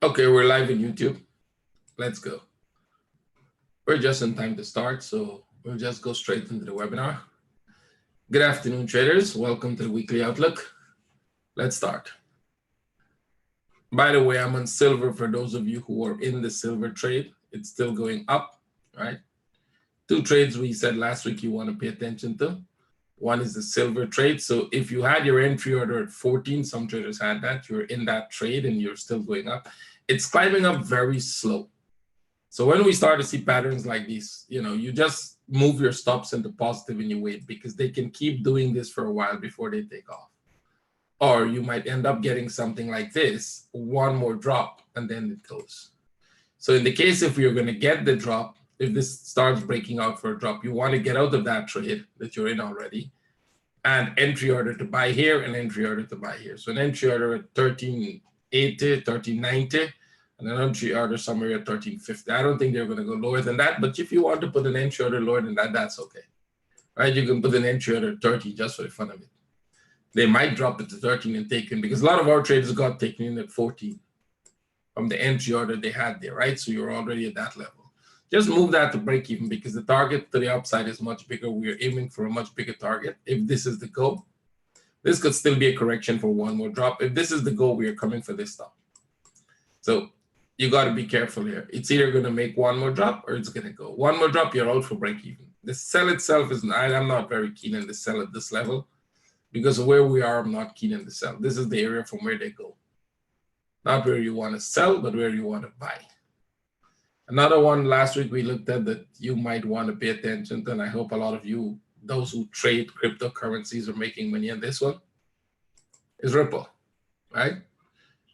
Okay, we're live on YouTube. Let's go. We're just in time to start, so we'll just go straight into the webinar. Good afternoon, traders. Welcome to the weekly outlook. Let's start. By the way, I'm on silver for those of you who are in the silver trade. It's still going up, right? Two trades we said last week you want to pay attention to. One is the silver trade. So if you had your entry order at 14, some traders had that, you're in that trade and you're still going up. It's climbing up very slow. So when we start to see patterns like these, you just move your stops into positive and you wait, because they can keep doing this for a while before they take off. Or you might end up getting something like this, one more drop, and then it goes. So in the case, if you're going to get the drop, if this starts breaking out for a drop, you want to get out of that trade that you're in already, and entry order to buy here and entry order to buy here. So an entry order at 1380, 1390, and an entry order somewhere at 1350. I don't think they're going to go lower than that, but if you want to put an entry order lower than that, that's okay. Right? You can put an entry order at 30 just for the fun of it. They might drop it to 13 and take in, because a lot of our traders got taken in at 14 from the entry order they had there, right? So you're already at that level. Just move that to break even, because the target to the upside is much bigger. We're aiming for a much bigger target. If this is the goal, this could still be a correction for one more drop. If this is the goal, we are coming for this stop. So you got to be careful here. It's either going to make one more drop or it's going to go. One more drop, you're out for break even. The sell itself is, I'm not very keen on the sell at this level, because of where we are, I'm not keen on the sell. This is the area from where they go. Not where you want to sell, but where you want to buy. Another one last week we looked at that you might want to pay attention to, and I hope a lot of you, those who trade cryptocurrencies, are making money on this one, is Ripple, right?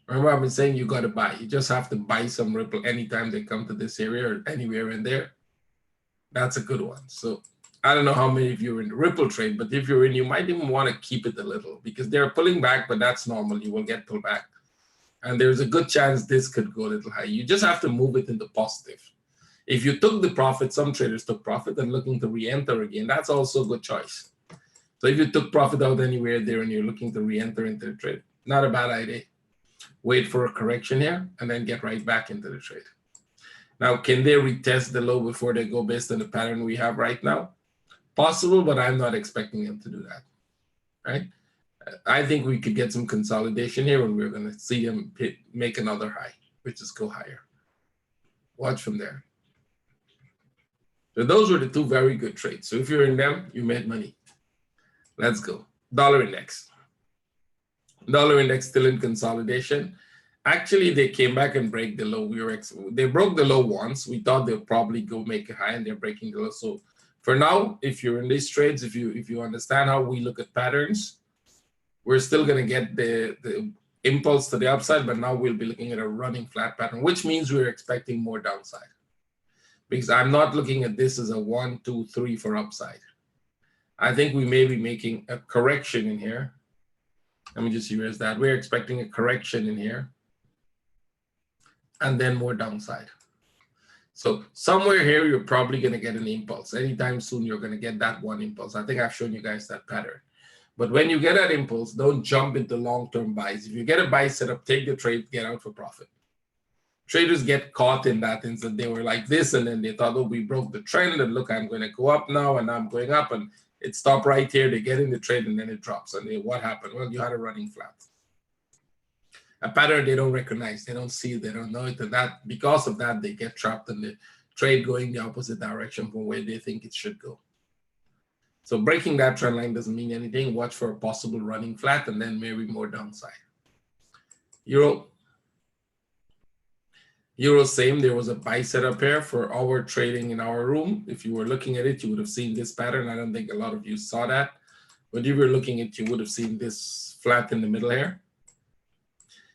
Remember, I've been saying you got to buy. You just have to buy some Ripple anytime they come to this area or anywhere in there. That's a good one. So I don't know how many of you are in the Ripple trade, but if you're in, you might even want to keep it a little, because they're pulling back, but that's normal. You will get pulled back. And there's a good chance this could go a little high. You just have to move it into positive. If you took the profit, some traders took profit and looking to re-enter again, that's also a good choice. So if you took profit out anywhere there and you're looking to re-enter into the trade, not a bad idea. Wait for a correction here and then get right back into the trade. Now, can they retest the low before they go based on the pattern we have right now? Possible, but I'm not expecting them to do that, right? I think we could get some consolidation here, and we're going to see them make another high, which is go higher. Watch from there. So those were the two very good trades. So if you're in them, you made money. Let's go. Dollar index. Dollar index still in consolidation. Actually, they came back and break the low. They broke the low once. We thought they'll probably go make a high, and they're breaking the low. So for now, if you're in these trades, if you understand how we look at patterns, we're still going to get the impulse to the upside, but now we'll be looking at a running flat pattern, which means we're expecting more downside. Because I'm not looking at this as a 1, 2, 3 for upside. I think we may be making a correction in here. Let me just erase that. We're expecting a correction in here, and then more downside. So somewhere here, you're probably going to get an impulse. Anytime soon, you're going to get that one impulse. I think I've shown you guys that pattern. But when you get that impulse, don't jump into long-term buys. If you get a buy set up, take the trade, get out for profit. Traders get caught in that instant. They were like this, and then they thought, oh, we broke the trend, and look, I'm going to go up now, and I'm going up, and it stopped right here. They get in the trade, and then it drops. And what happened? Well, you had a running flat. A pattern they don't recognize. They don't see it. They don't know it. And that, because of that, they get trapped in the trade going the opposite direction from where they think it should go. So breaking that trend line doesn't mean anything. Watch for a possible running flat and then maybe more downside. Euro, same. There was a buy setup here for our trading in our room. If you were looking at it, you would have seen this pattern. I don't think a lot of you saw that. But if you were looking at it, you would have seen this flat in the middle here.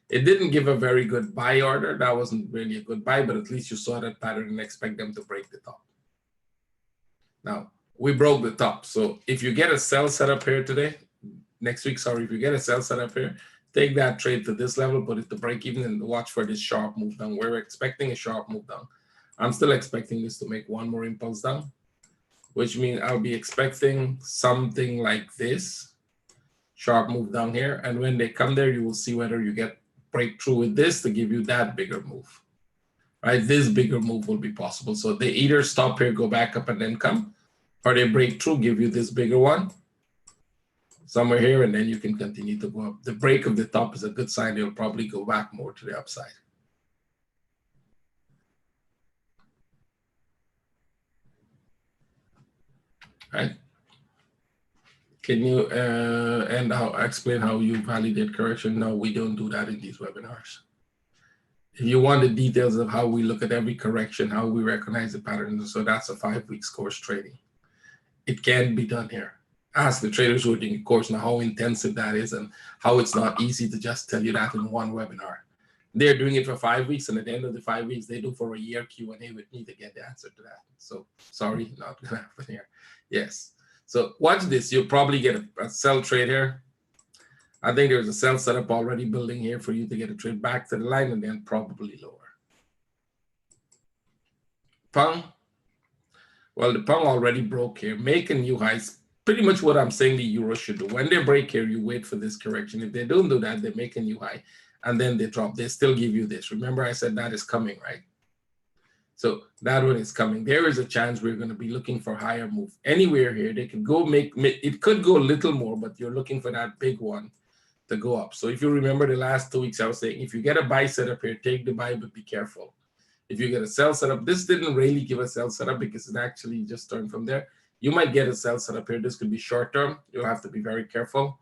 It didn't give a very good buy order. That wasn't really a good buy, but at least you saw that pattern and expect them to break the top. Now, we broke the top. So if you get a sell setup here today, next week, sorry, if you get a sell setup here, take that trade to this level, put it to break even, and watch for this sharp move down. We're expecting a sharp move down. I'm still expecting this to make one more impulse down, which means I'll be expecting something like this, sharp move down here. And when they come there, you will see whether you get break through with this to give you that bigger move, right? This bigger move will be possible. So they either stop here, go back up and then come, or they break through, give you this bigger one somewhere here, and then you can continue to go up. The break of the top is a good sign. It'll probably go back more to the upside. Right? Can you explain how you validate correction? No, we don't do that in these webinars. If you want the details of how we look at every correction, how we recognize the pattern, so that's a 5-week course trading. It can be done here. Ask the traders who are doing the course now how intensive that is and how it's not easy to just tell you that in one webinar. They're doing it for 5 weeks, and at the end of the 5 weeks, they do for a year Q&A with me to get the answer to that. So sorry, not gonna happen here. Yes. So watch this. You'll probably get a sell trade here. I think there's a sell setup already building here for you to get a trade back to the line and then probably lower. Pung. Well, the Pung already broke here, making new highs. Pretty much what I'm saying the Euro should do. When they break here, you wait for this correction. If they don't do that, they make a new high and then they drop. They still give you this. Remember I said that is coming, right? So that one is coming. There is a chance we're going to be looking for higher move. Anywhere here, they can go it could go a little more, but you're looking for that big one to go up. So if you remember the last 2 weeks, I was saying, if you get a buy setup here, take the buy, but be careful. If you get a sell setup, this didn't really give a sell setup because it actually just turned from there. You might get a sell setup here. This could be short term. You'll have to be very careful.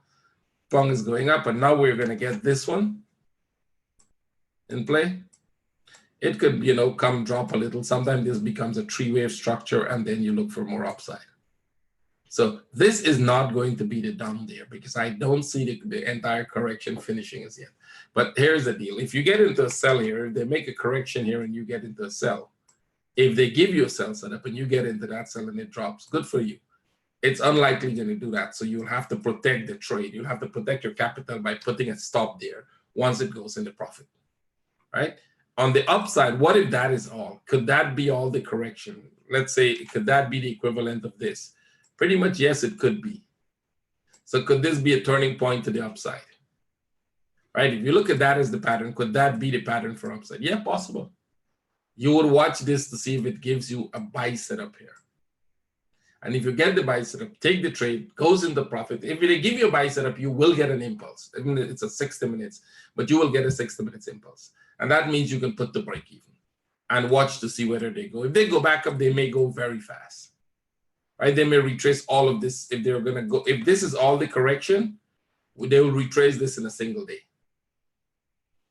Pung is going up, and now we're going to get this one in play. It could, come drop a little. Sometimes this becomes a 3-wave structure, and then you look for more upside. So this is not going to be the down there because I don't see the entire correction finishing as yet. But here's the deal. If you get into a sell here, if they make a correction here and you get into a sell, if they give you a sell setup and you get into that sell and it drops, good for you. It's unlikely going to do that. So you'll have to protect the trade. You'll have to protect your capital by putting a stop there once it goes into profit, right? On the upside, what if that is all? Could that be all the correction? Let's say, could that be the equivalent of this? Pretty much, yes, it could be. So could this be a turning point to the upside? Right? If you look at that as the pattern, could that be the pattern for upside? Yeah, possible. You would watch this to see if it gives you a buy setup here. And if you get the buy setup, take the trade, goes into profit. If they give you a buy setup, you will get an impulse. I mean, it's a 60 minutes, but you will get a 60 minutes impulse. And that means you can put the break even and watch to see whether they go. If they go back up, they may go very fast, right? They may retrace all of this. If they're going to go, if this is all the correction, they will retrace this in a single day.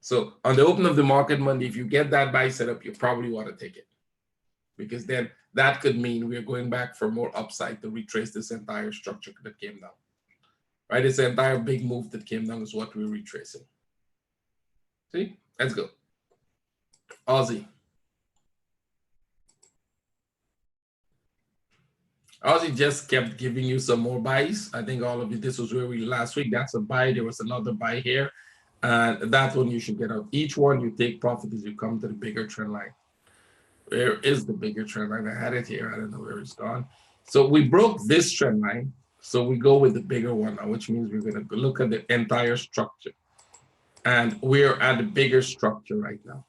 So on the open of the market Monday, if you get that buy setup, you probably want to take it because then that could mean we're going back for more upside to retrace this entire structure that came down, right? This entire big move that came down is what we're retracing. See, let's go. Aussie. Aussie just kept giving you some more buys. I think all of you, this was where we last week. That's a buy. There was another buy here. And that one you should get out. Each one you take profit as you come to the bigger trend line. Where is the bigger trend line? I had it here. I don't know where it's gone. So we broke this trend line. So we go with the bigger one now, which means we're going to look at the entire structure. And we're at the bigger structure right now.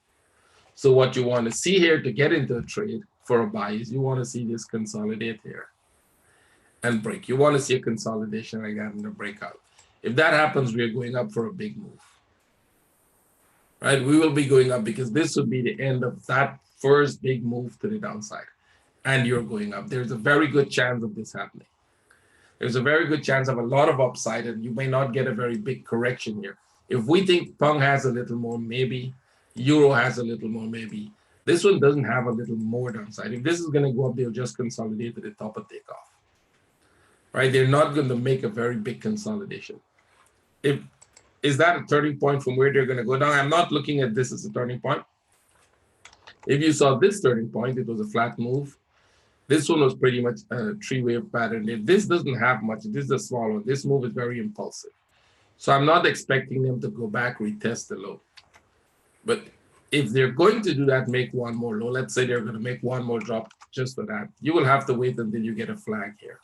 So what you want to see here to get into a trade for a buy is you want to see this consolidate here and break. You want to see a consolidation like that in the breakout. If that happens, we're going up for a big move. Right? We will be going up because this would be the end of that first big move to the downside. And you're going up. There's a very good chance of this happening. There's a very good chance of a lot of upside, and you may not get a very big correction here. If we think Pung has a little more, maybe. Euro has a little more, maybe. This one doesn't have a little more downside. If this is going to go up, they'll just consolidate to the top and take off. Right? They're not going to make a very big consolidation. Is that a turning point from where they're going to go down? I'm not looking at this as a turning point. If you saw this turning point, it was a flat move. This one was pretty much a 3-wave pattern. This doesn't have much. This is a small one. This move is very impulsive. So I'm not expecting them to go back, retest the low. But if they're going to do that, make one more low. Let's say they're going to make one more drop just for that. You will have to wait until you get a flag here.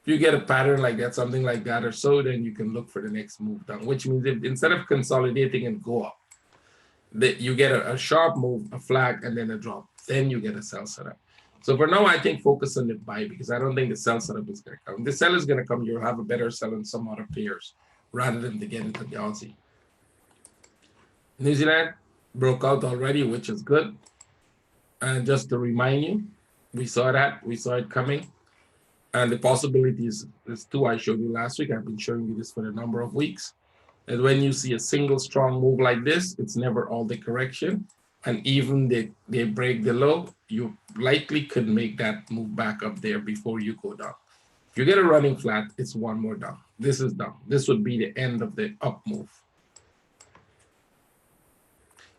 If you get a pattern like that, something like that or so, then you can look for the next move down, which means if instead of consolidating and go up, that you get a sharp move, a flag, and then a drop. Then you get a sell setup. So for now, I think focus on the buy because I don't think the sell setup is going to come. The sell is going to come. You'll have a better sell in some other pairs rather than to get into the Aussie. New Zealand broke out already, which is good. And just to remind you, we saw that. We saw it coming. And the possibilities, there's two I showed you last week. I've been showing you this for a number of weeks. And when you see a single strong move like this, it's never all the correction. And even they break the low, you likely could make that move back up there before you go down. If you get a running flat, it's one more down. This is down. This would be the end of the up move.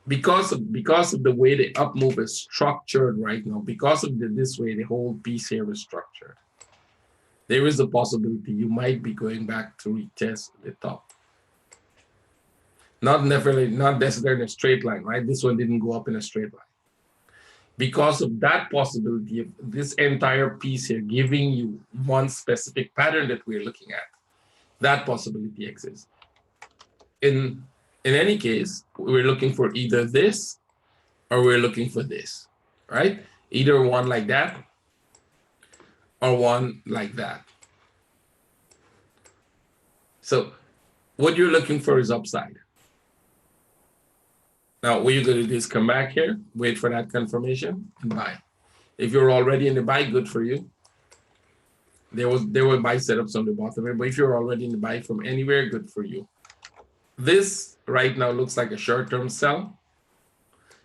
Because of the way the up move is structured right now, because of this way the whole piece here is structured, there is a possibility you might be going back to retest the top. Not necessarily in a straight line, right? This one didn't go up in a straight line. Because of that possibility of this entire piece here giving you one specific pattern that we're looking at, that possibility exists. In any case, we're looking for either this or we're looking for this, right? Either one like that or one like that. So what you're looking for is upside. Now, what you're going to do is come back here, wait for that confirmation, and buy. If you're already in the buy, good for you. There were buy setups on the bottom here, but if you're already in the buy from anywhere, good for you. This right now looks like a short-term sell.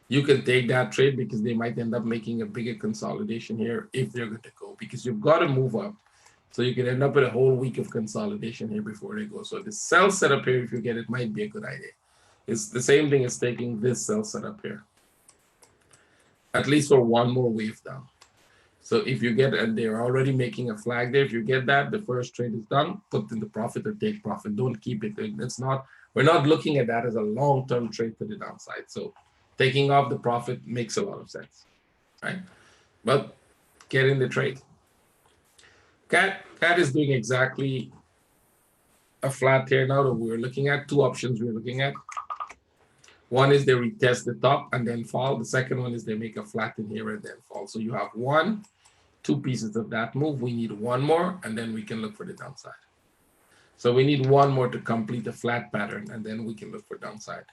You can take that trade because they might end up making a bigger consolidation here if they're going to go, because you've got to move up. So you can end up with a whole week of consolidation here before they go. So the sell setup here, if you get it, might be a good idea. It's the same thing as taking this sell setup here, at least for one more wave down. So if you get, and they're already making a flag there, if you get that, the first trade is done, put in the profit or take profit. Don't keep it. It's not, we're not looking at that as a long-term trade to the downside. So taking off the profit makes a lot of sense, right? But get in the trade. CAD is doing exactly a flat here now that we're looking at. Two options we're looking at. One is they retest the top and then fall. The second one is they make a flat in here and then fall. So you have two pieces of that move. We need one more, and then we can look for the downside. So we need one more to complete a flat pattern, and then we can look for downside.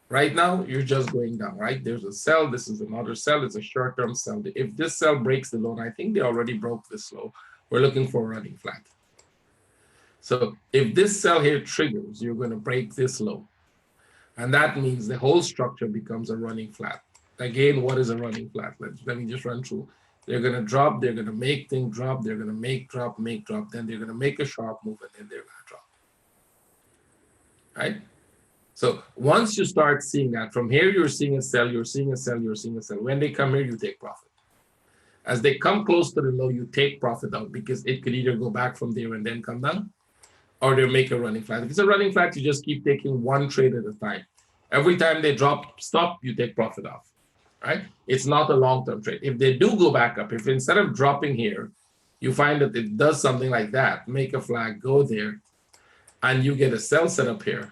Right now, you're just going down, right? There's a sell. This is another sell. It's a short-term sell. If this sell breaks the low, and I think they already broke this low, we're looking for a running flat. So if this sell here triggers, you're going to break this low. And that means the whole structure becomes a running flat. Again, what is a running flat? Let me just run through. They're going to drop. They're going to make things drop. They're going to make drop. Then they're going to make a sharp move, and then they're going to drop. Right? So once you start seeing that, from here you're seeing a sell, you're seeing a sell, you're seeing a sell. When they come here, you take profit. As they come close to the low, you take profit out because it could either go back from there and then come down, or they make a running flat. If it's a running flat, you just keep taking one trade at a time. Every time they drop, stop, you take profit off, right? It's not a long-term trade. If they do go back up, if instead of dropping here, you find that it does something like that, make a flag, go there, and you get a sell setup here,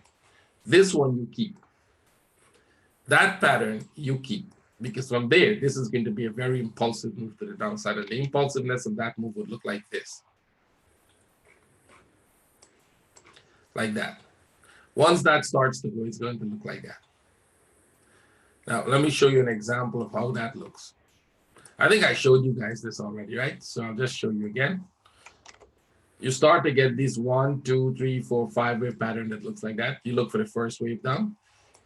this one you keep. That pattern you keep, because from there, this is going to be a very impulsive move to the downside, and the impulsiveness of that move would look like this. Like that. Once that starts to go, it's going to look like that. Now, let me show you an example of how that looks. I think I showed you guys this already, right? So I'll just show you again. You start to get this 1, 2, 3, 4, 5 wave pattern that looks like that. You look for the first wave down.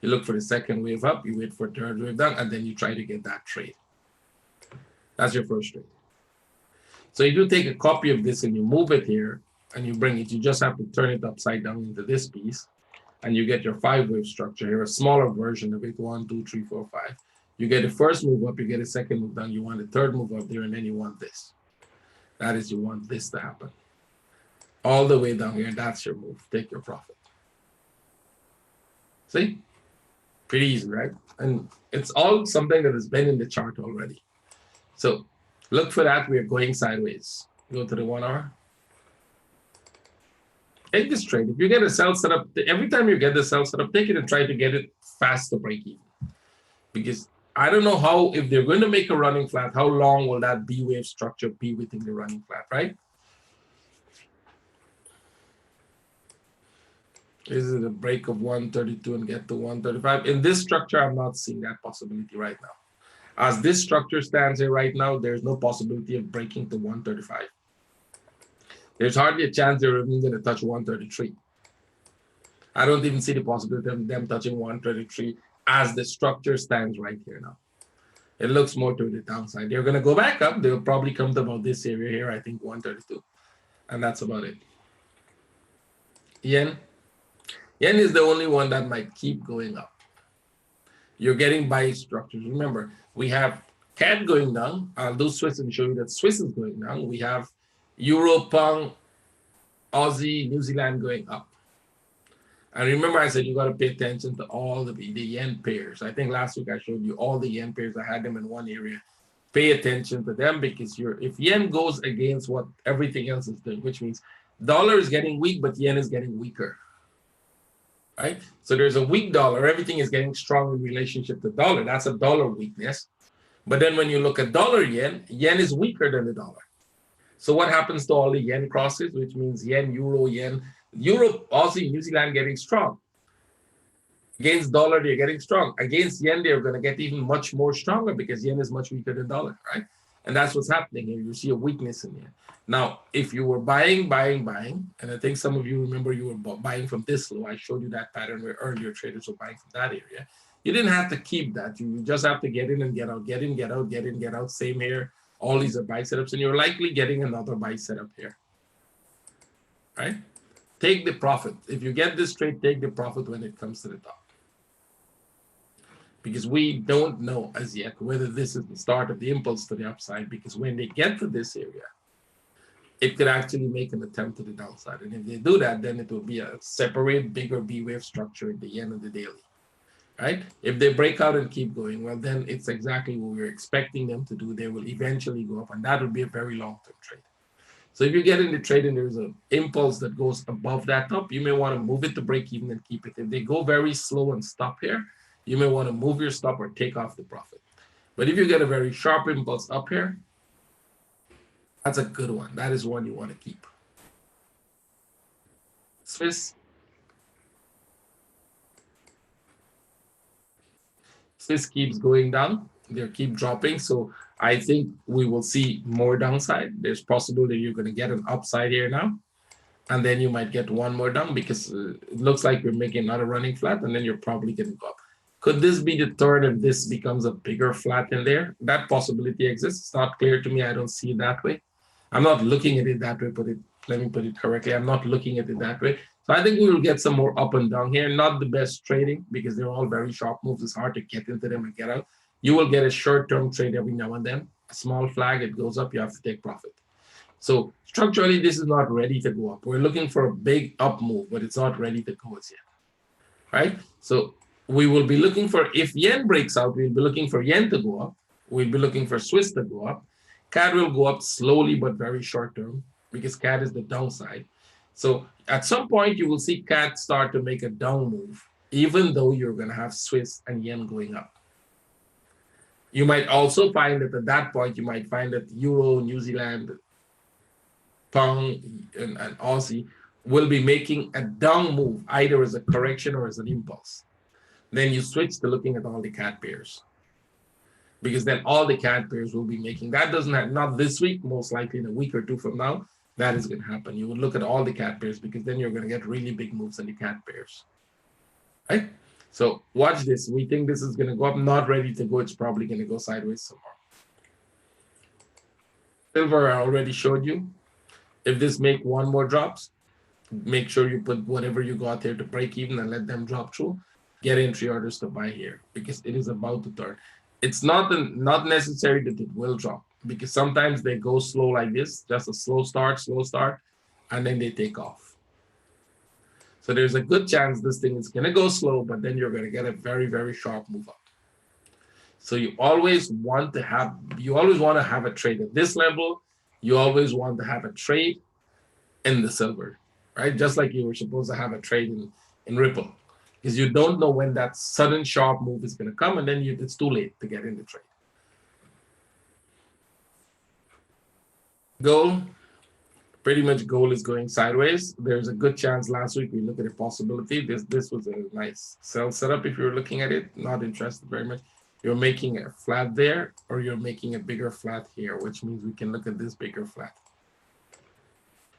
You look for the second wave up. You wait for third wave down, and then you try to get that trade. That's your first trade. So you do take a copy of this and you move it here, and you bring it, you just have to turn it upside down into this piece, and you get your 5-wave structure here, a smaller version of it, 1, 2, 3, 4, 5. You get the first move up, you get a second move down, you want the third move up there, and then you want this. That is, you want this to happen. All the way down here, that's your move. Take your profit. See? Pretty easy, right? And it's all something that has been in the chart already. So look for that. We are going sideways. Go to the 1 hour. take this trade. If you get a sell set up, every time you get the sell set up, take it and try to get it fast to break even. Because I don't know how, if they're going to make a running flat, how long will that B wave structure be within the running flat, right? Is it a break of 132 and get to 135? In this structure, I'm not seeing that possibility right now. As this structure stands here right now, there's no possibility of breaking to 135. There's hardly a chance they're even going to touch 133. I don't even see the possibility of them touching 133 as the structure stands right here now. It looks more to the downside. They're going to go back up. They'll probably come to about this area here, I think 132. And that's about it. Yen. Yen is the only one that might keep going up. You're getting buy structures. Remember, we have CAD going down. I'll do Swiss and show you that Swiss is going down. We have Euro, Pound, Aussie, New Zealand going up. And remember, I said you got to pay attention to all the yen pairs. I think last week I showed you all the yen pairs. I had them in one area. Pay attention to them because if yen goes against what everything else is doing, which means dollar is getting weak, but yen is getting weaker. Right? So there's a weak dollar. Everything is getting strong in relationship to dollar. That's a dollar weakness. But then when you look at dollar yen, yen is weaker than the dollar. So what happens to all the yen crosses, which means yen, Euro, Aussie, New Zealand getting strong. Against dollar, they're getting strong. Against yen, they're going to get even much more stronger because yen is much weaker than dollar, right? And that's what's happening here. You see a weakness in yen. Now, if you were buying, and I think some of you remember you were buying from this low. I showed you that pattern where earlier traders were buying from that area. You didn't have to keep that. You just have to get in and get out, get in, get out, get in, get out. Same here. All these are buy setups, and you're likely getting another buy setup here, right? Take the profit. If you get this trade, take the profit when it comes to the top. Because we don't know as yet whether this is the start of the impulse to the upside, because when they get to this area, it could actually make an attempt to the downside. And if they do that, then it will be a separate, bigger B wave structure at the end of the daily, right? If they break out and keep going, well, then it's exactly what we're expecting them to do. They will eventually go up, and that would be a very long-term trade. So if you get in the trade and there's an impulse that goes above that top, you may want to move it to break even and keep it. If they go very slow and stop here, you may want to move your stop or take off the profit. But if you get a very sharp impulse up here, that's a good one. That is one you want to keep. Swiss keeps going down. They keep dropping. So I think we will see more downside. There's possibility you're going to get an upside here now. And then you might get one more down because it looks like we're making another running flat, and then you're probably going to go up. Could this be the third if this becomes a bigger flat in there? That possibility exists. It's not clear to me. I don't see it that way. I'm not looking at it that way, let me put it correctly. I'm not looking at it that way. So I think we will get some more up and down here. Not the best trading because they're all very sharp moves. It's hard to get into them and get out. You will get a short-term trade every now and then. A small flag, it goes up, you have to take profit. So structurally, this is not ready to go up. We're looking for a big up move, but it's not ready to go as yet, right? So we will be looking for, if yen breaks out, we'll be looking for yen to go up. We'll be looking for Swiss to go up. CAD will go up slowly, but very short term because CAD is the downside. So at some point, you will see CAD start to make a down move, even though you're going to have Swiss and yen going up. You might also find that at that point, you might find that Euro, New Zealand, Pound, and Aussie will be making a down move, either as a correction or as an impulse. Then you switch to looking at all the CAD pairs. Because then all the CAD pairs will be making, that doesn't have, not this week, most likely in a week or two from now, that is going to happen. You will look at all the CAD pairs because then you're going to get really big moves in the CAD pairs, right? So watch this. We think this is going to go up, not ready to go. It's probably going to go sideways some more. Silver, I already showed you. If this make one more drops, make sure you put whatever you got here to break even and let them drop through. Get entry orders to buy here because it is about to turn. It's not necessary that it will drop because sometimes they go slow like this, just a slow start, and then they take off. So there's a good chance this thing is going to go slow, but then you're going to get a very, very sharp move up. So you always want to have a trade at this level. You always want to have a trade in the silver. right? Just like you were supposed to have a trade in Ripple, because you don't know when that sudden sharp move is going to come, and then it's too late to get in the trade. Gold, pretty much gold is going sideways. There's a good chance last week we look at a possibility. This was a nice sell setup if you're looking at it. Not interested very much. You're making a flat there, or you're making a bigger flat here, which means we can look at this bigger flat.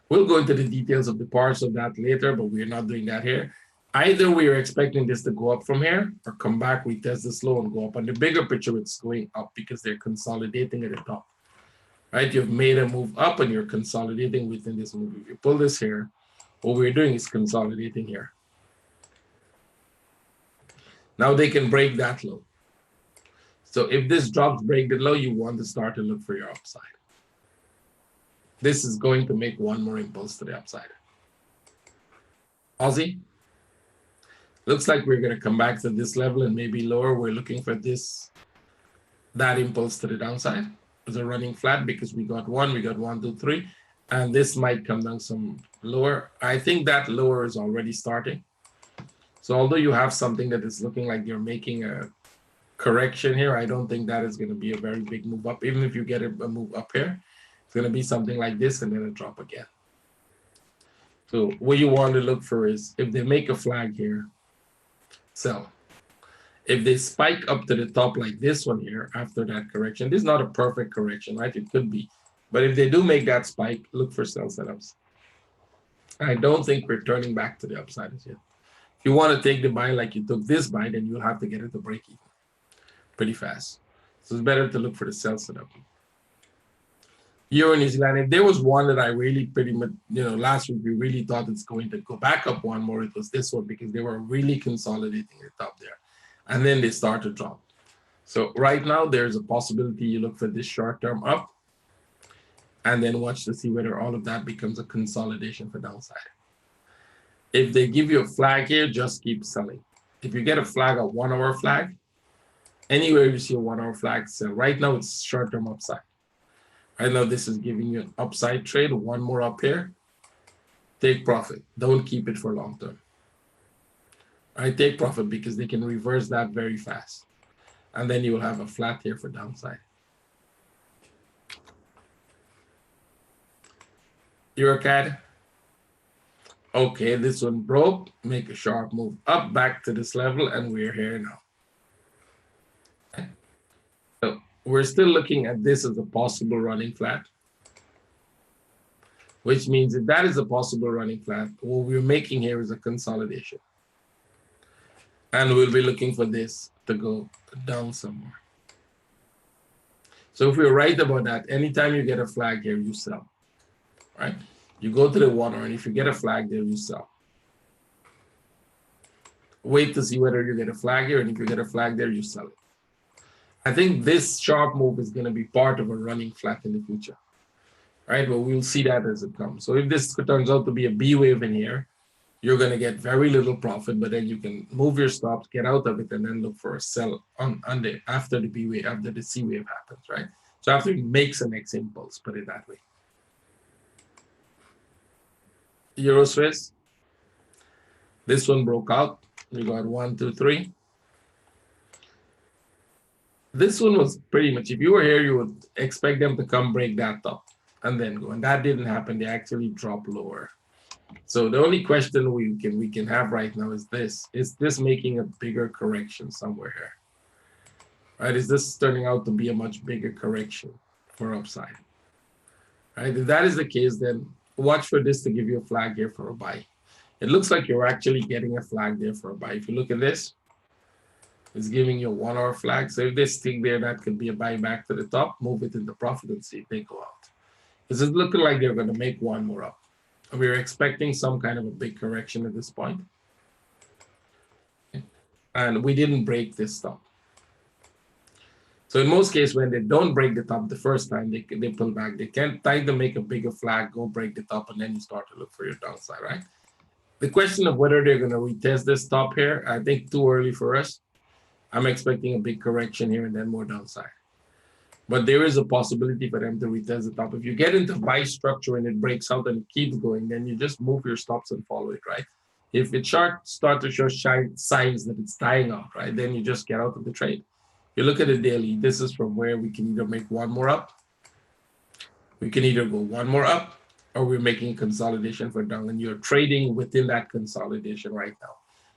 We'll go into the details of the parts of that later, but we're not doing that here. Either we are expecting this to go up from here or come back, retest this low and go up. On the bigger picture, it's going up because they're consolidating at the top, right? You've made a move up and you're consolidating within this move. If you pull this here, what we're doing is consolidating here. Now they can break that low. So if this drops, break the low, you want to start to look for your upside. This is going to make one more impulse to the upside. Aussie. Looks like we're going to come back to this level and maybe lower. We're looking for that impulse to the downside as a running flat because we got 1, 2, 3, and this might come down some lower. I think that lower is already starting. So although you have something that is looking like you're making a correction here, I don't think that is going to be a very big move up. Even if you get a move up here, it's going to be something like this and then a drop again. So what you want to look for is if they make a flag here, sell. If they spike up to the top like this one here after that correction, this is not a perfect correction, right? It could be. But if they do make that spike, look for sell setups. I don't think we're turning back to the upside as yet. If you want to take the buy like you took this buy, then you'll have to get it to break even pretty fast. So it's better to look for the sell setup. Euro New Zealand, if there was one that I really pretty much, last week we really thought it's going to go back up one more, it was this one because they were really consolidating the top there. And then they start to drop. So right now there's a possibility you look for this short term up and then watch to see whether all of that becomes a consolidation for downside. If they give you a flag here, just keep selling. If you get a flag, a 1 hour flag, anywhere you see a 1 hour flag, sell. Right now it's short term upside. I know this is giving you an upside trade, one more up here. Take profit. Don't keep it for long term. I take profit because they can reverse that very fast. And then you will have a flat here for downside. Euro-CAD. Okay, this one broke. Make a sharp move up back to this level, and we're here now. So we're still looking at this as a possible running flat, which means if that is a possible running flat, what we're making here is a consolidation. And we'll be looking for this to go down somewhere. So if we're right about that, anytime you get a flag here, you sell, right? You go to the 1 hour, and if you get a flag there, you sell. Wait to see whether you get a flag here, and if you get a flag there, you sell it. I think this sharp move is going to be part of a running flat in the future, right? But we'll see that as it comes. So if this turns out to be a B wave in here, you're going to get very little profit, but then you can move your stops, get out of it, and then look for a sell after the B wave, after the C wave happens, right? So after it makes the next impulse, put it that way. Euro Swiss. This one broke out. We got 1, 2, 3. This one was pretty much, if you were here, you would expect them to come break that top and then go. And that didn't happen. They actually dropped lower. So the only question we can have right now is this making a bigger correction somewhere here? Right? Is this turning out to be a much bigger correction for upside? Right? If that is the case, then watch for this to give you a flag here for a buy. It looks like you're actually getting a flag there for a buy. If you look at this, it's giving you a 1 hour flag. So if they stick there, that could be a buy back to the top, move it into profit and see if they go out. Because it's looking like they're going to make one more up. We're expecting some kind of a big correction at this point. And we didn't break this top. So in most cases, when they don't break the top the first time, they pull back. They can't try to make a bigger flag, go break the top, and then you start to look for your downside, right? The question of whether they're going to retest this top here, I think too early for us. I'm expecting a big correction here and then more downside. but there is a possibility for them to retest the top. If you get into buy structure and it breaks out and it keeps going, then you just move your stops and follow it, right? If it start to show signs that it's dying out, right, then you just get out of the trade. You look at the daily, this is from where we can either make one more up, we can either go one more up, or we're making a consolidation for down, and you're trading within that consolidation right now.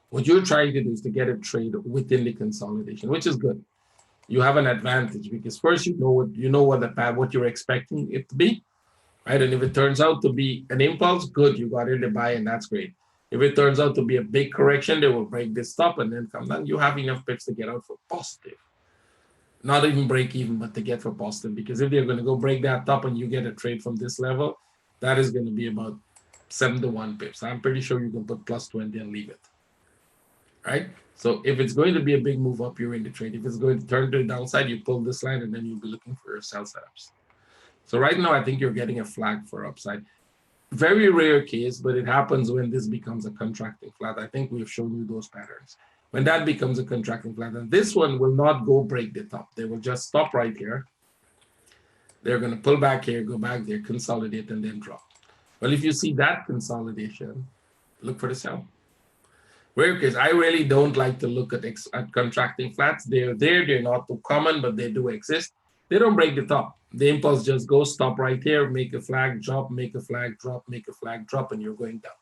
What you're trying to do is to get a trade within the consolidation, which is good. You have an advantage because first you know what you're expecting it to be, right? And if it turns out to be an impulse, good, you got in the buy, and that's great. If it turns out to be a big correction, they will break this top and then come down. You have enough pips to get out for positive. Not even break even, but to get for positive. Because if they're going to go break that top and you get a trade from this level, that is going to be about 7 to 1 pips. I'm pretty sure you can put plus 20 and leave it. Right? So if it's going to be a big move up, you're in the trade. If it's going to turn to the downside, you pull this line and then you'll be looking for your sell setups. So right now, I think you're getting a flag for upside. Very rare case, but it happens when this becomes a contracting flat. I think we've shown you those patterns. When that becomes a contracting flat, and this one will not go break the top. They will just stop right here. They're going to pull back here, go back there, consolidate, and then drop. Well, if you see that consolidation, look for the sell. Rare case. I really don't like to look at contracting flats. They're there. They're not too common, but they do exist. They don't break the top. The impulse just goes, stop right here, make a flag, drop, make a flag, drop, make a flag, drop, and you're going down.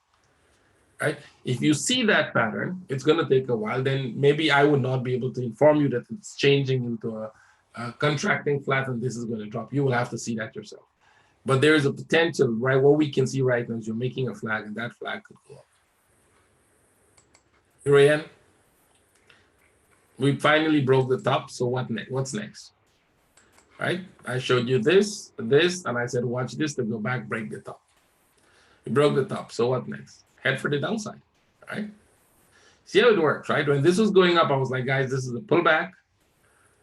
Right? If you see that pattern, it's going to take a while. Then maybe I would not be able to inform you that it's changing into a contracting flat and this is going to drop. You will have to see that yourself. But there is a potential, right? What we can see right now is you're making a flag, and that flag could go up. Here again, we finally broke the top. So what's next? Right? I showed you this, and I said, watch this to go back, break the top. We broke the top. So what next? Head for the downside, right? See how it works, right? When this was going up, I was like, guys, this is a pullback.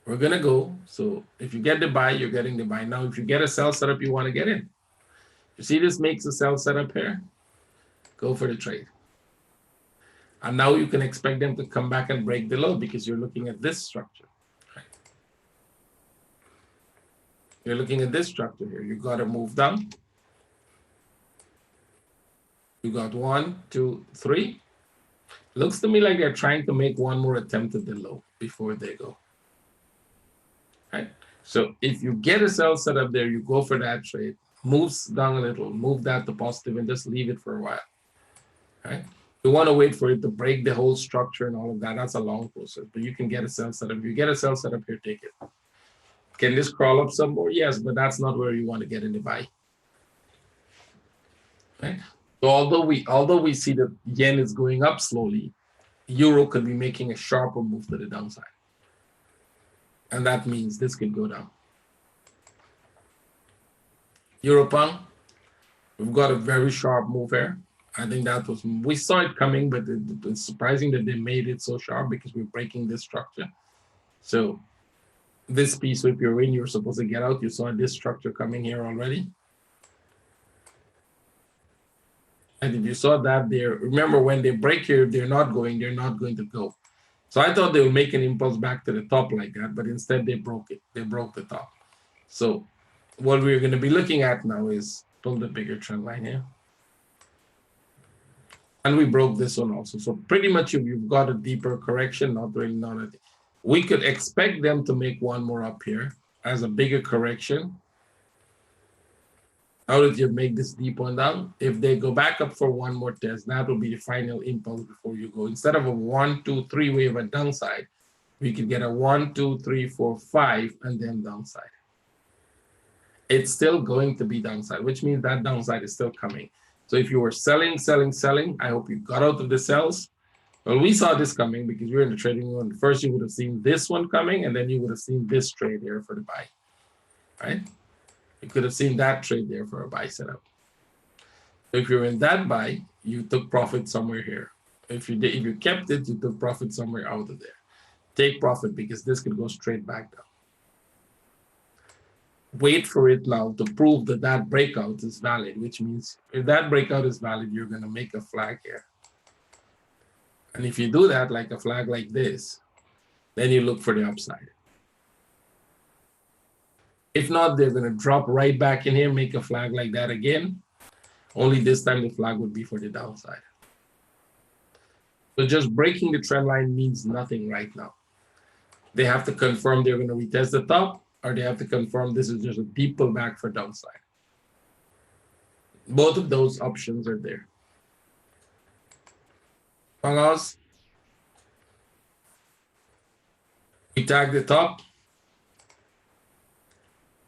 We're going to go. So if you get the buy, you're getting the buy. Now, if you get a sell setup, you want to get in. You see this makes a sell setup here? Go for the trade. And now you can expect them to come back and break below because you're looking at this structure. You're looking at this structure here. You got to move down. You got 1, 2, 3. Looks to me like they're trying to make one more attempt at the low before they go. Right? So if you get a sell set up there, you go for that trade. Moves down a little, move that to positive, and just leave it for a while. Right? You want to wait for it to break the whole structure and all of that. That's a long process, but you can get a sell setup. If you get a sell setup here, take it. Can this crawl up some more? Yes, but that's not where you want to get in the buy. Right? So although we see that yen is going up slowly, euro could be making a sharper move to the downside. And that means this could go down. Euro pound, we've got a very sharp move here. I think we saw it coming, but it's surprising that they made it so sharp because we're breaking this structure. So this piece, if you're in, you're supposed to get out. You saw this structure coming here already. And if you saw that there, remember when they break here, they're not going to go. So I thought they would make an impulse back to the top like that, but instead they broke it. They broke the top. So what we're going to be looking at now is pull the bigger trend line here. And we broke this one also. So pretty much you've got a deeper correction, not really none. We could expect them to make one more up here as a bigger correction. Now that you make this deep one down, if they go back up for one more test, that will be the final impulse before you go. Instead of a 1, 2, 3 wave at downside, we could get a 1, 2, 3, 4, 5, and then downside. It's still going to be downside, which means that downside is still coming. So if you were selling, I hope you got out of the sells. Well, we saw this coming because you're in the trading one. First, you would have seen this one coming, and then you would have seen this trade here for the buy, right? You could have seen that trade there for a buy setup. If you're in that buy, you took profit somewhere here. If you kept it, you took profit somewhere out of there. Take profit because this could go straight back down. Wait for it now to prove that that breakout is valid, which means if that breakout is valid, you're going to make a flag here. And if you do that, like a flag like this, then you look for the upside. If not, they're going to drop right back in here, make a flag like that again. Only this time the flag would be for the downside. So just breaking the trend line means nothing right now. They have to confirm they're going to retest the top, or they have to confirm this is just a deep pullback for downside. Both of those options are there. Pangos, we tagged the top.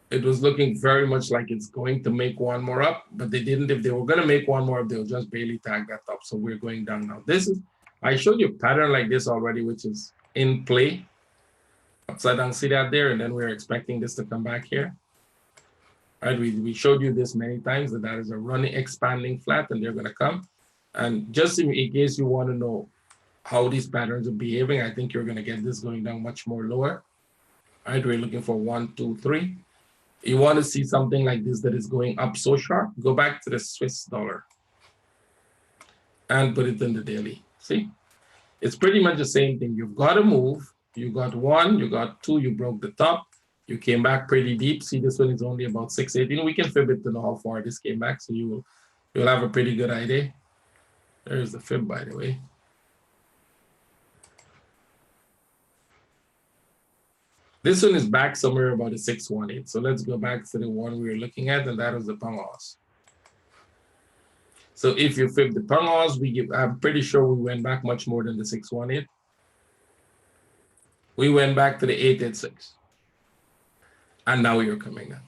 It was looking very much like it's going to make one more up, but they didn't. If they were going to make one more up, they'll just barely tag that top. So we're going down now. This is, I showed you a pattern like this already, which is in play. Upside down, see that there, and then we're expecting this to come back here. All right, we showed you this many times that is a running, expanding flat, and they're going to come. And just in case you want to know how these patterns are behaving, I think you're going to get this going down much more lower. All right, we're looking for 1, 2, 3. You want to see something like this that is going up so sharp, go back to the Swiss dollar and put it in the daily. See, it's pretty much the same thing. You've got to move. You got 1, you got 2, you broke the top. You came back pretty deep. See, this one is only about 618. We can fib it to know how far this came back, so you'll have a pretty good idea. There's the fib, by the way. This one is back somewhere about a 618. So let's go back to the one we were looking at, and that was the Pangos. So if you fib the Pangos, I'm pretty sure we went back much more than the 618. We went back to the 886. And now you're coming down.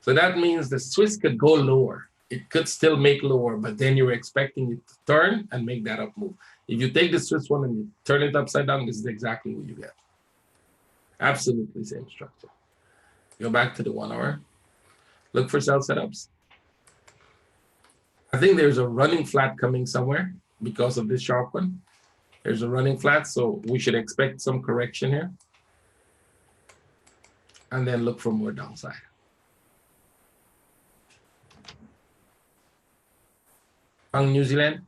So that means the Swiss could go lower. It could still make lower, but then you're expecting it to turn and make that up move. If you take the Swiss one and you turn it upside down, this is exactly what you get. Absolutely same structure. Go back to the 1 hour. Look for sell setups. I think there's a running flat coming somewhere because of this sharp one. There's a running flat, so we should expect some correction here. And then look for more downside. On New Zealand,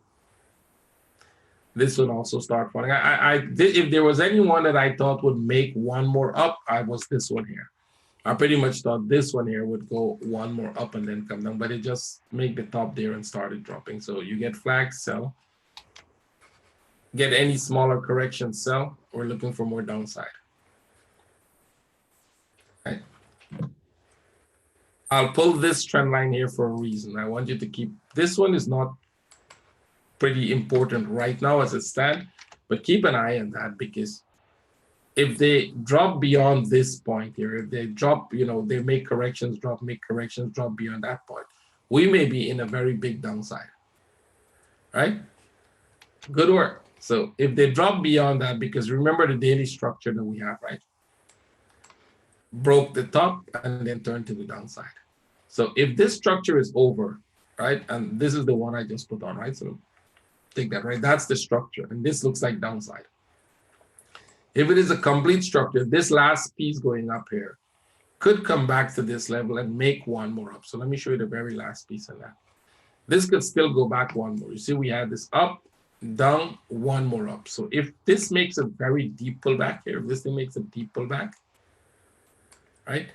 this would also start falling. If there was anyone that I thought would make one more up, I was this one here. I pretty much thought this one here would go one more up and then come down, but it just made the top there and started dropping. So you get flags, sell. Get any smaller correction, sell. We're looking for more downside. Right. I'll pull this trend line here for a reason. I want you to keep, this one is not pretty important right now as it stands, but keep an eye on that, because if they drop beyond this point here, if they drop, they make corrections, drop beyond that point, we may be in a very big downside, right? Good work. So if they drop beyond that, because remember the daily structure that we have, right? Broke the top and then turned to the downside. So if this structure is over, right? And this is the one I just put on, right? So take that, right? That's the structure. And this looks like downside. If it is a complete structure, this last piece going up here could come back to this level and make one more up. So let me show you the very last piece of that. This could still go back one more. You see, we had this up, down, one more up. So if this makes a very deep pullback here, if this thing makes a deep pullback, right?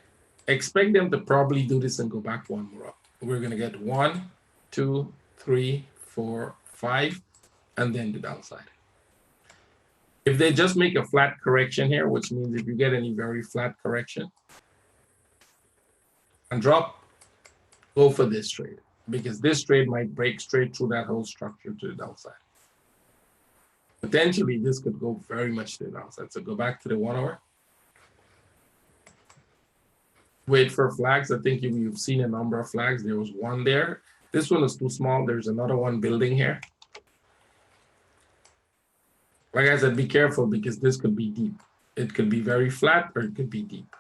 Expect them to probably do this and go back one more up. We're going to get 1, 2, 3, 4, 5, and then the downside. If they just make a flat correction here, which means if you get any very flat correction and drop, go for this trade, because this trade might break straight through that whole structure to the downside. Potentially, this could go very much to the downside. So go back to the 1 hour. Wait for flags. I think you've seen a number of flags. There was one there. This one is too small. There's another one building here. Like I said, be careful, because this could be deep. It could be very flat or it could be deep.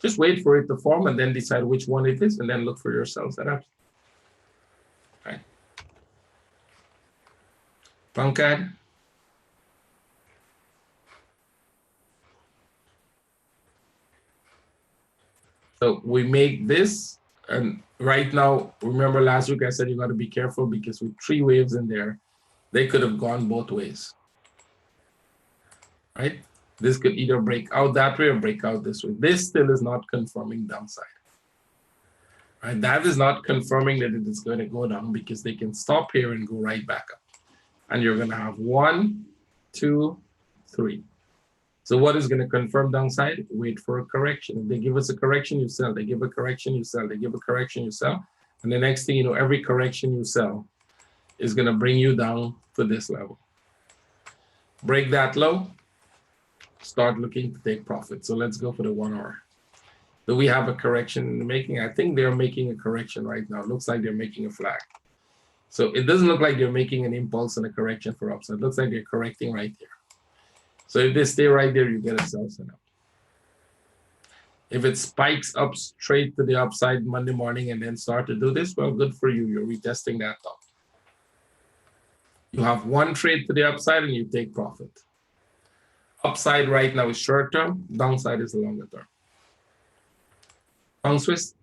Just wait for it to form and then decide which one it is, and then look for yourself setups. Right. Franc-CAD. So we make this, and right now, remember last week I said you got to be careful, because with 3 waves in there, they could have gone both ways. Right? This could either break out that way or break out this way. This still is not confirming downside. Right? That is not confirming that it is going to go down because they can stop here and go right back up. And you're going to have 1, 2, 3. So what is going to confirm downside? Wait for a correction. If they give us a correction, you sell. They give a correction, you sell. They give a correction, you sell. And the next thing you know, every correction you sell is going to bring you down to this level. Break that low, start looking to take profit. So let's go for the 1 hour. Do we have a correction in the making? I think they're making a correction right now. It looks like they're making a flag. So it doesn't look like they're making an impulse and a correction for upside. It looks like they're correcting right there. So if they stay right there, you get a sell setup. If it spikes up straight to the upside Monday morning and then start to do this, well, good for you. You're retesting that top. You have 1 trade to the upside and you take profit. Upside right now is short term. Downside is the longer term. Pound Swiss.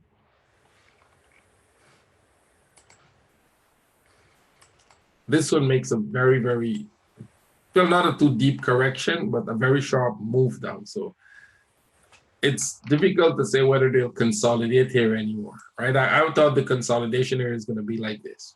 This one makes a very, very, well, not a too deep correction, but a very sharp move down. So it's difficult to say whether they'll consolidate here anymore, right? I thought the consolidation here is going to be like this.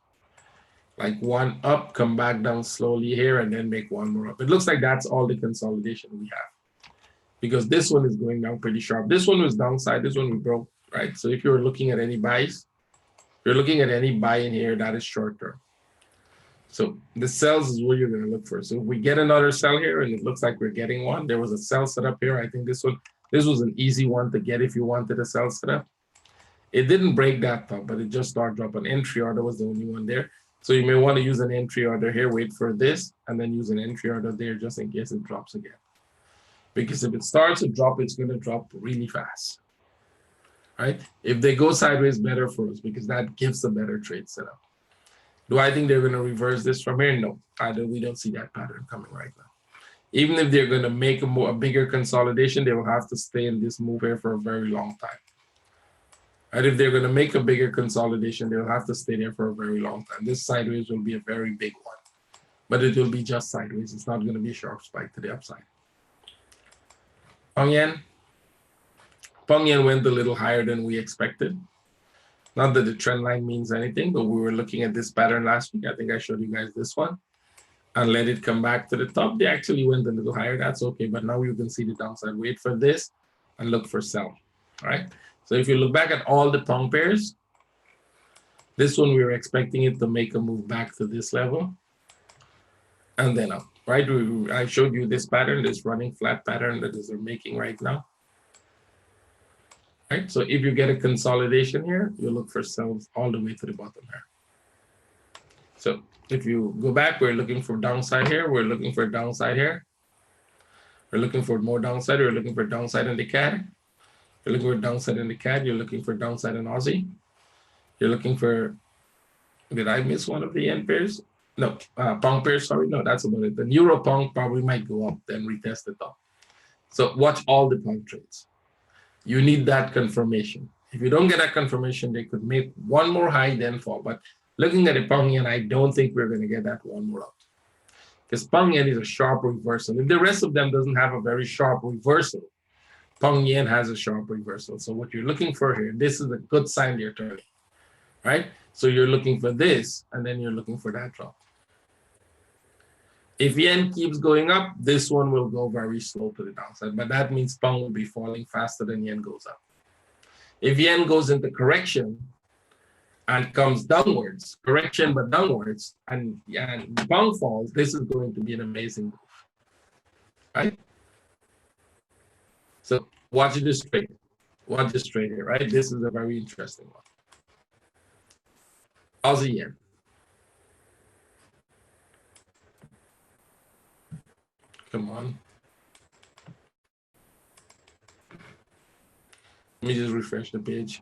Like 1 up, come back down slowly here, and then make 1 more up. It looks like that's all the consolidation we have. Because this one is going down pretty sharp. This one was downside, this one we broke, right? So if you're looking at any buys, if you're looking at any buy in here, that is short term. So the sells is what you're going to look for. So if we get another sell here, and it looks like we're getting one, there was a sell set up here. I think this was an easy one to get if you wanted a sell set up. It didn't break that top, but it just started dropping. Entry order was the only one there. So you may want to use an entry order here, wait for this, and then use an entry order there just in case it drops again. Because if it starts to drop, it's going to drop really fast. Right? If they go sideways, better for us because that gives a better trade setup. Do I think they're going to reverse this from here? No, we don't see that pattern coming right now. Even if they're going to make a bigger consolidation, they will have to stay in this move here for a very long time. And if they're going to make a bigger consolidation, they'll have to stay there for a very long time. This sideways will be a very big one, but it will be just sideways. It's not going to be a sharp spike to the upside. Pound yen. Pound yen went a little higher than we expected. Not that the trend line means anything, but we were looking at this pattern last week. I think I showed you guys this one and let it come back to the top. They actually went a little higher. That's okay. But now you can see the downside. Wait for this and look for sell. All right. So if you look back at all the pound pairs, this one we were expecting it to make a move back to this level and then up. Right. I showed you this pattern, this running flat pattern that they're making right now. Right, so if you get a consolidation here, you look for sells all the way to the bottom here. So if you go back, we're looking for downside here. We're looking for downside here. We're looking for more downside. We're looking for downside in the CAD. You're looking for downside in the CAD. You're looking for downside in Aussie. You're looking for, did I miss one of the yen pairs? No, pound pairs, sorry. No, that's about it. The euro pound probably might go up, then retest the top. So watch all the pound trades. You need that confirmation. If you don't get that confirmation, they could make one more high, then fall. But looking at the pound yen, I don't think we're going to get that one more up. Because pound yen is a sharp reversal. If the rest of them doesn't have a very sharp reversal, pound yen has a sharp reversal. So what you're looking for here, this is a good sign they're turning, right? So you're looking for this, and then you're looking for that drop. If yen keeps going up, this one will go very slow to the downside, but that means pound will be falling faster than yen goes up. If yen goes into correction and comes downwards, correction but downwards, and pound falls, this is going to be an amazing move, right? So watch this trade. Watch this trade here, right? This is a very interesting one. Aussie yen. Come on. Let me just refresh the page.